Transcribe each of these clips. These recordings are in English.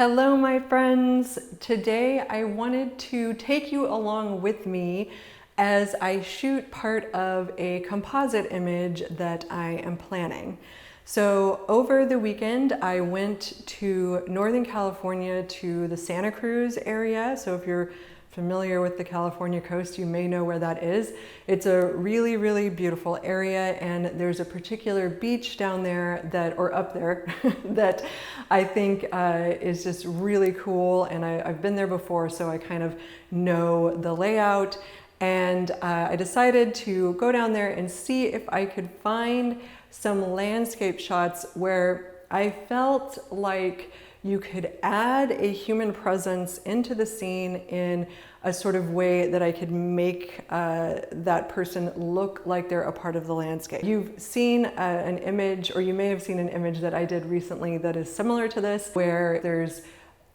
Hello, my friends. Today I wanted to take you along with me as I shoot part of a composite image that I am planning. So over the weekend, I went to Northern California to the Santa Cruz area. So if you're familiar with the California coast, you may know where that is. It's a really, really beautiful area, and there's a particular beach down there or up there, that I think is just really cool. And I've been there before, so I kind of know the layout. And I decided to go down there and see if I could find some landscape shots where I felt like you could add a human presence into the scene in a sort of way that I could make that person look like they're a part of the landscape. You've seen an image, or you may have seen an image that I did recently that is similar to this, where there's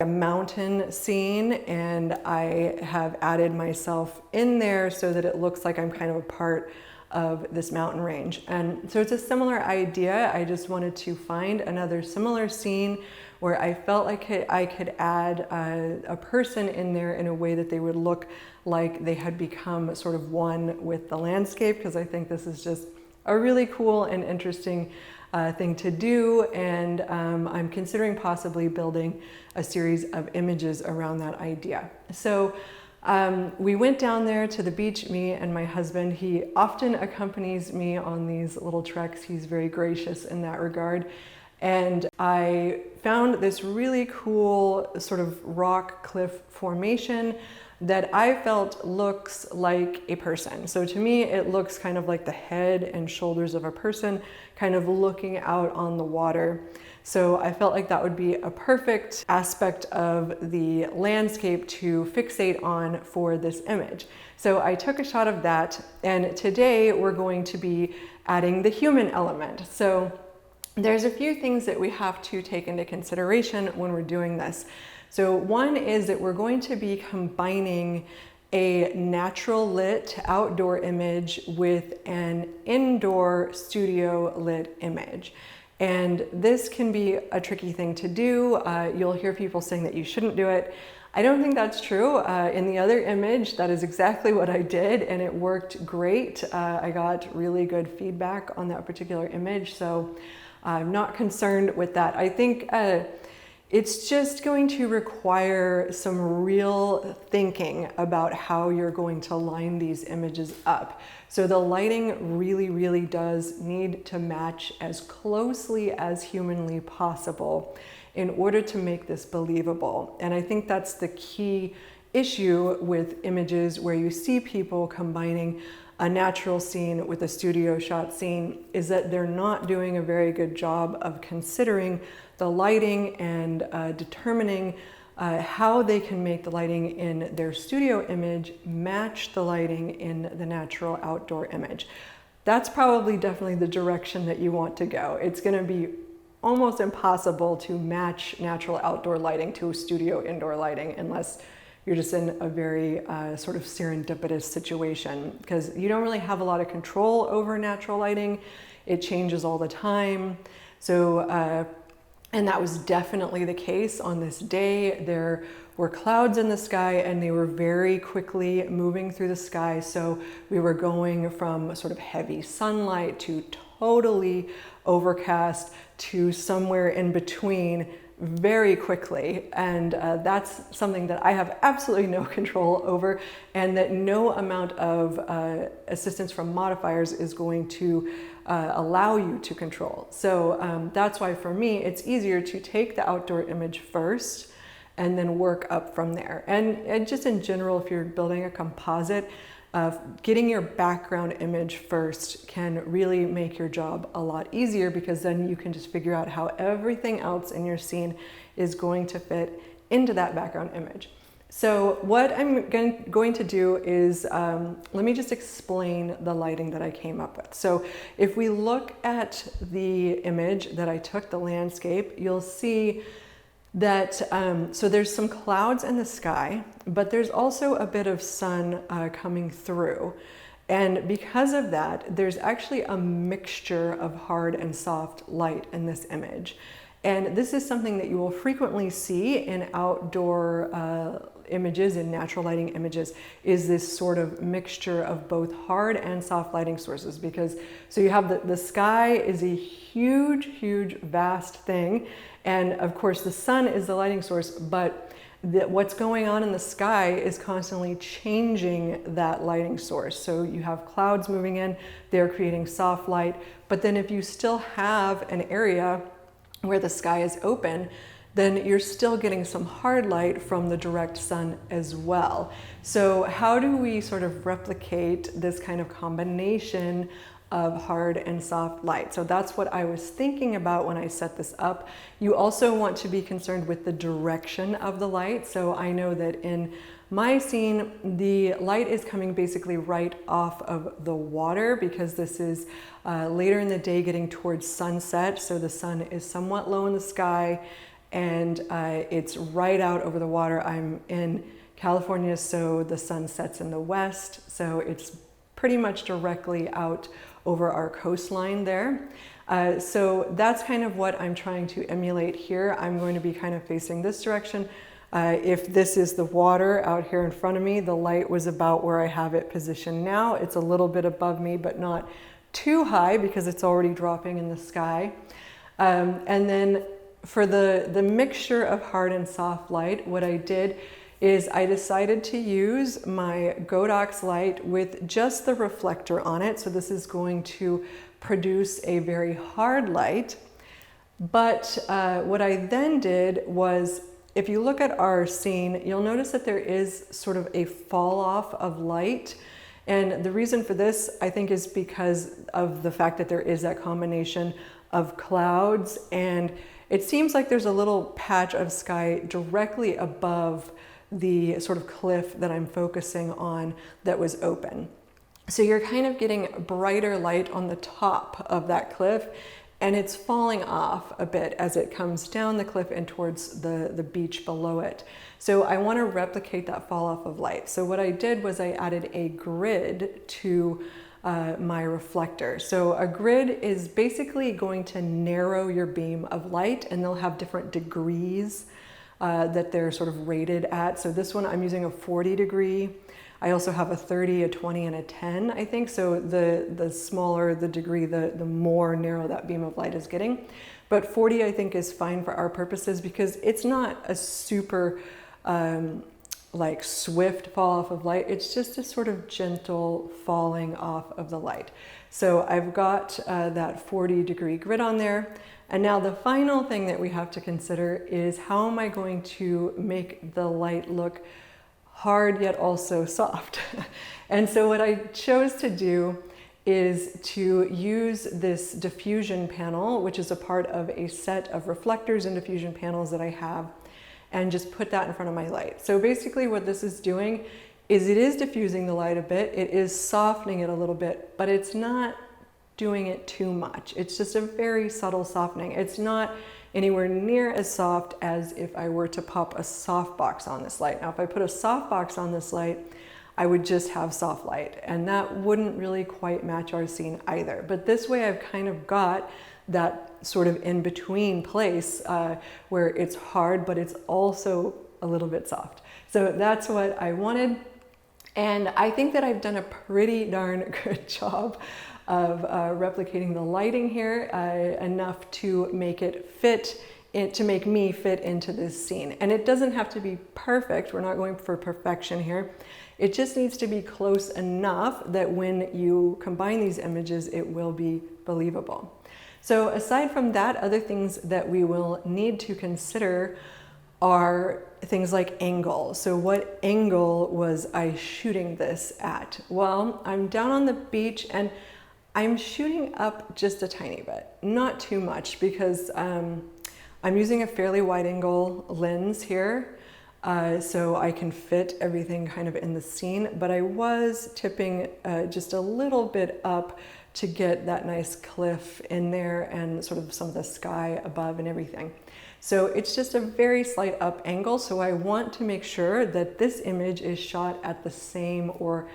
a mountain scene and I have added myself in there so that it looks like I'm kind of a part of this mountain range. And so it's a similar idea. I just wanted to find another similar scene where I felt like I could add a person in there in a way that they would look like they had become sort of one with the landscape, because I think this is just a really cool and interesting thing to do. And I'm considering possibly building a series of images around that idea. So we went down there to the beach, me and my husband. He often accompanies me on these little treks. He's very gracious in that regard. And I found this really cool sort of rock cliff formation that I felt looks like a person. So to me, it looks kind of like the head and shoulders of a person kind of looking out on the water. So I felt like that would be a perfect aspect of the landscape to fixate on for this image. So I took a shot of that, and today we're going to be adding the human element. So there's a few things that we have to take into consideration when we're doing this. So one is that we're going to be combining a natural lit outdoor image with an indoor studio lit image. And this can be a tricky thing to do. You'll hear people saying that you shouldn't do it. I don't think that's true. In the other image, that is exactly what I did, and it worked great. I got really good feedback on that particular image, so I'm not concerned with that. I think it's just going to require some real thinking about how you're going to line these images up. So the lighting really, really does need to match as closely as humanly possible in order to make this believable. And I think that's the key issue with images where you see people combining a natural scene with a studio shot scene, is that they're not doing a very good job of considering the lighting and determining how they can make the lighting in their studio image match the lighting in the natural outdoor image. That's probably definitely the direction that you want to go. It's going to be almost impossible to match natural outdoor lighting to studio indoor lighting unless you're just in a very sort of serendipitous situation, because you don't really have a lot of control over natural lighting. It changes all the time. So, and that was definitely the case on this day. There were clouds in the sky and they were very quickly moving through the sky. So we were going from sort of heavy sunlight to totally overcast to somewhere in between very quickly. And that's something that I have absolutely no control over, and that no amount of assistance from modifiers is going to allow you to control. So that's why for me, it's easier to take the outdoor image first and then work up from there. And just in general, if you're building a composite, getting your background image first can really make your job a lot easier, because then you can just figure out how everything else in your scene is going to fit into that background image. So what I'm going to do is, let me just explain the lighting that I came up with. So if we look at the image that I took, the landscape, you'll see that, so there's some clouds in the sky, but there's also a bit of sun coming through. And because of that, there's actually a mixture of hard and soft light in this image. And this is something that you will frequently see in outdoor images, in natural lighting images, is this sort of mixture of both hard and soft lighting sources. Because, so you have the sky is a huge, huge, vast thing. And of course the sun is the lighting source, but what's going on in the sky is constantly changing that lighting source. So you have clouds moving in, they're creating soft light. But then if you still have an area where the sky is open, then you're still getting some hard light from the direct sun as well. So how do we sort of replicate this kind of combination of hard and soft light? So that's what I was thinking about when I set this up. You also want to be concerned with the direction of the light. So I know that in my scene, the light is coming basically right off of the water, because this is later in the day getting towards sunset. So the sun is somewhat low in the sky, and it's right out over the water. I'm in California, so the sun sets in the west. So it's pretty much directly out over our coastline there. So that's kind of what I'm trying to emulate here. I'm going to be kind of facing this direction. If this is the water out here in front of me, the light was about where I have it positioned now. It's a little bit above me, but not too high because it's already dropping in the sky. And then for the mixture of hard and soft light, what I did is I decided to use my Godox light with just the reflector on it. So this is going to produce a very hard light. But what I then did was, if you look at our scene, you'll notice that there is sort of a fall off of light. And the reason for this, I think, is because of the fact that there is that combination of clouds, and it seems like there's a little patch of sky directly above the sort of cliff that I'm focusing on that was open. So you're kind of getting brighter light on the top of that cliff, and it's falling off a bit as it comes down the cliff and towards the beach below it. So I want to replicate that fall off of light. So what I did was I added a grid to my reflector. So a grid is basically going to narrow your beam of light, and they'll have different degrees that they're sort of rated at. So this one I'm using a 40 degree. I also have a 30, a 20, and a 10, I think. So the smaller the degree, the more narrow that beam of light is getting. But 40, I think, is fine for our purposes because it's not a super like swift fall off of light. It's just a sort of gentle falling off of the light. So I've got that 40 degree grid on there. And now the final thing that we have to consider is, how am I going to make the light look hard yet also soft? And so what I chose to do is to use this diffusion panel, which is a part of a set of reflectors and diffusion panels that I have, and just put that in front of my light. So basically what this is doing is it is diffusing the light a bit, it is softening it a little bit, but it's not doing it too much. It's just a very subtle softening. It's not anywhere near as soft as if I were to pop a softbox on this light. Now, if I put a softbox on this light, I would just have soft light, and that wouldn't really quite match our scene either. But this way I've kind of got that sort of in-between place where it's hard, but it's also a little bit soft. So that's what I wanted. And I think that I've done a pretty darn good job of replicating the lighting here enough to make it fit, to make me fit into this scene. And it doesn't have to be perfect. We're not going for perfection here. It just needs to be close enough that when you combine these images, it will be believable. So aside from that, other things that we will need to consider are things like angle. So what angle was I shooting this at? Well, I'm down on the beach and I'm shooting up just a tiny bit, not too much, because I'm using a fairly wide angle lens here. So I can fit everything kind of in the scene, but I was tipping just a little bit up to get that nice cliff in there and sort of some of the sky above and everything. So it's just a very slight up angle. So I want to make sure that this image is shot at the same or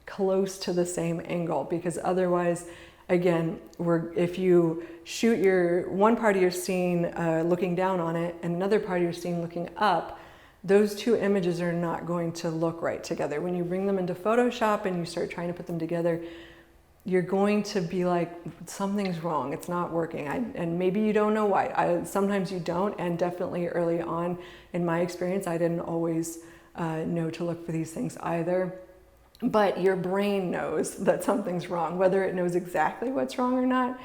close to the same angle, because otherwise, again, if you shoot one part of your scene looking down on it and another part of your scene looking up, those two images are not going to look right together. When you bring them into Photoshop and you start trying to put them together, you're going to be like, something's wrong, it's not working. And maybe you don't know why. Sometimes you don't, and definitely early on in my experience, I didn't always know to look for these things either. But your brain knows that something's wrong. Whether it knows exactly what's wrong or not,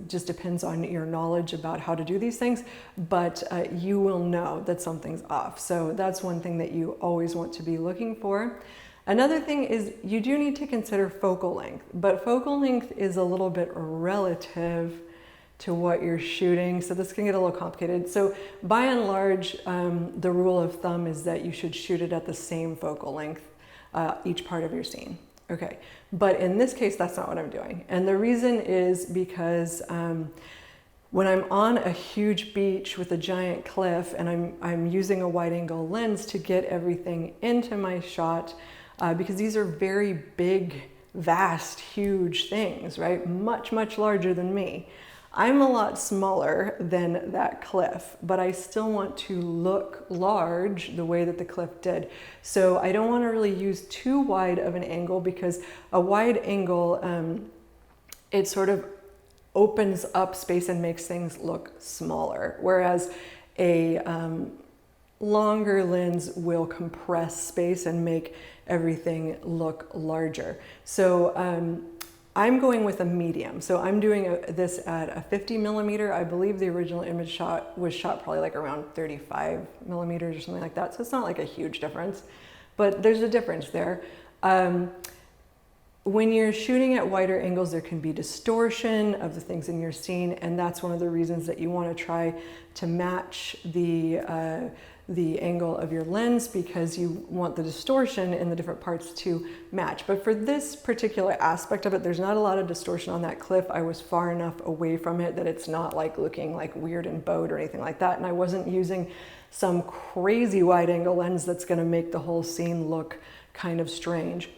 just depends on your knowledge about how to do these things, but you will know that something's off. So that's one thing that you always want to be looking for. Another thing is you do need to consider focal length, but focal length is a little bit relative to what you're shooting, so this can get a little complicated. So by and large, the rule of thumb is that you should shoot it at the same focal length, each part of your scene. Okay, but in this case, that's not what I'm doing. And the reason is because when I'm on a huge beach with a giant cliff and I'm using a wide angle lens to get everything into my shot, because these are very big, vast, huge things, right? Much, much larger than me. I'm a lot smaller than that cliff, but I still want to look large the way that the cliff did. So I don't want to really use too wide of an angle, because a wide angle, it sort of opens up space and makes things look smaller, whereas a longer lens will compress space and make everything look larger. So I'm going with a medium. So I'm doing this at a 50 millimeter. I believe the original image was shot probably like around 35 millimeters or something like that. So it's not like a huge difference, but there's a difference there. When you're shooting at wider angles, there can be distortion of the things in your scene, and that's one of the reasons that you want to try to match the angle of your lens, because you want the distortion in the different parts to match. But for this particular aspect of it, there's not a lot of distortion on that cliff. I was far enough away from it that it's not like looking like weird and bowed or anything like that, and I wasn't using some crazy wide angle lens that's going to make the whole scene look kind of strange.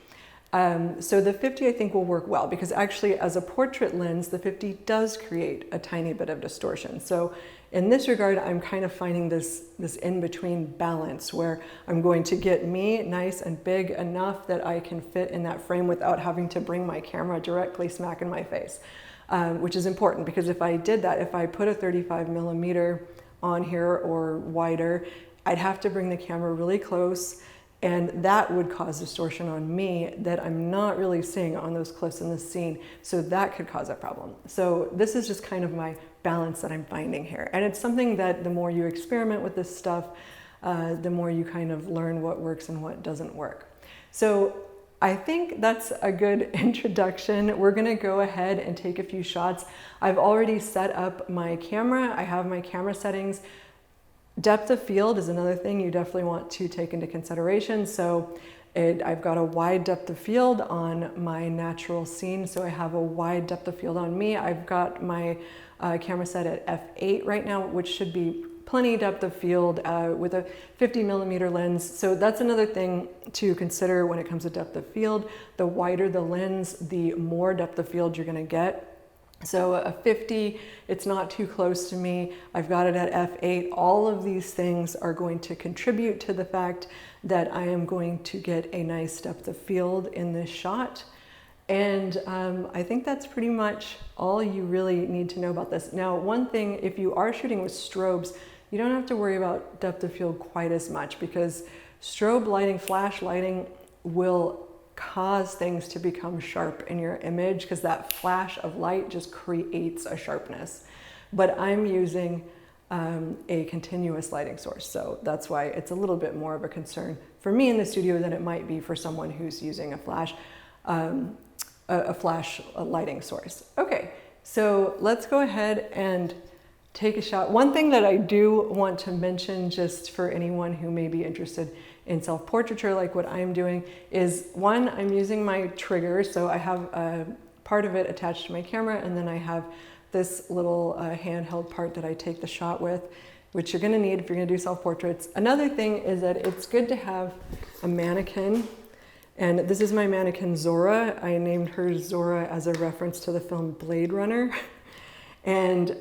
So the 50 I think will work well, because actually as a portrait lens, the 50 does create a tiny bit of distortion. So in this regard, I'm kind of finding this in-between balance where I'm going to get me nice and big enough that I can fit in that frame without having to bring my camera directly smack in my face, which is important, because if I did that, if I put a 35 millimeter on here or wider, I'd have to bring the camera really close, and that would cause distortion on me that I'm not really seeing on those cliffs in the scene. So that could cause a problem. So this is just kind of my balance that I'm finding here. And it's something that the more you experiment with this stuff, the more you kind of learn what works and what doesn't work. So I think that's a good introduction. We're gonna go ahead and take a few shots. I've already set up my camera. I have my camera settings. Depth of field is another thing you definitely want to take into consideration. So I've got a wide depth of field on my natural scene. So I have a wide depth of field on me. I've got my camera set at f8 right now, which should be plenty depth of field with a 50 millimeter lens. So that's another thing to consider when it comes to depth of field. The wider the lens, the more depth of field you're gonna get. So a 50, it's not too close to me. I've got it at f8. All of these things are going to contribute to the fact that I am going to get a nice depth of field in this shot. And I think that's pretty much all you really need to know about this. Now, one thing, if you are shooting with strobes, you don't have to worry about depth of field quite as much, because strobe lighting, flash lighting will cause things to become sharp in your image, because that flash of light just creates a sharpness. But I'm using a continuous lighting source, so that's why it's a little bit more of a concern for me in the studio than it might be for someone who's using a flash lighting source. Okay, so let's go ahead and take a shot. One thing that I do want to mention, just for anyone who may be interested in self-portraiture like what I'm doing, is one, I'm using my trigger. So I have a part of it attached to my camera, and then I have this little handheld part that I take the shot with, which you're gonna need if you're gonna do self-portraits. Another thing is that it's good to have a mannequin And this is my mannequin Zora. I named her Zora as a reference to the film Blade Runner. And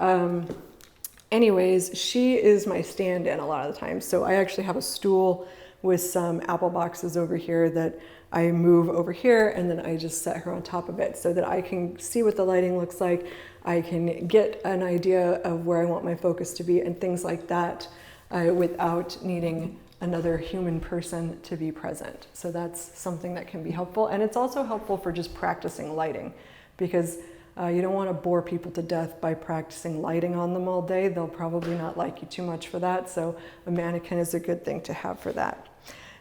anyways, she is my stand-in a lot of the time. So I actually have a stool with some apple boxes over here that I move over here, and then I just set her on top of it so that I can see what the lighting looks like. I can get an idea of where I want my focus to be and things like that without needing another human person to be present. So that's something that can be helpful. And it's also helpful for just practicing lighting, because you don't want to bore people to death by practicing lighting on them all day. They'll probably not like you too much for that. So a mannequin is a good thing to have for that.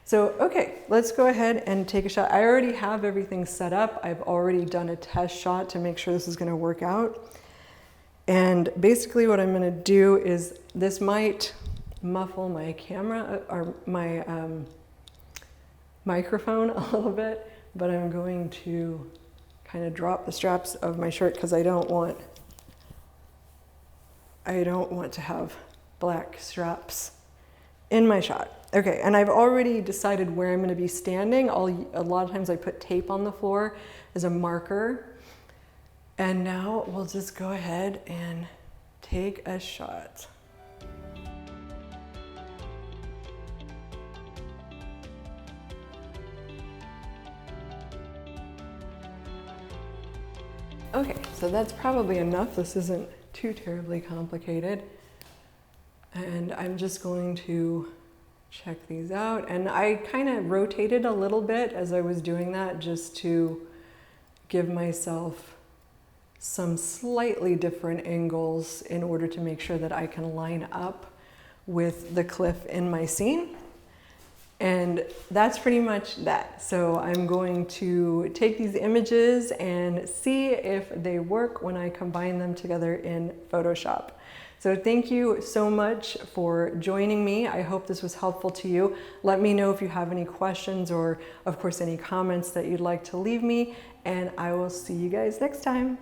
So, okay, let's go ahead and take a shot. I already have everything set up. I've already done a test shot to make sure this is going to work out. And basically what I'm going to do is, this might muffle my camera or my microphone a little bit, but I'm going to kind of drop the straps of my shirt because I don't want to have black straps in my shot. Okay, and I've already decided where I'm going to be standing. A lot of times I put tape on the floor as a marker. And now we'll just go ahead and take a shot. Okay, so that's probably enough. This isn't too terribly complicated. And I'm just going to check these out. And I kind of rotated a little bit as I was doing that, just to give myself some slightly different angles in order to make sure that I can line up with the cliff in my scene. And that's pretty much that. So I'm going to take these images and see if they work when I combine them together in Photoshop. So thank you so much for joining me. I hope this was helpful to you. Let me know if you have any questions or, of course, any comments that you'd like to leave me, and I will see you guys next time.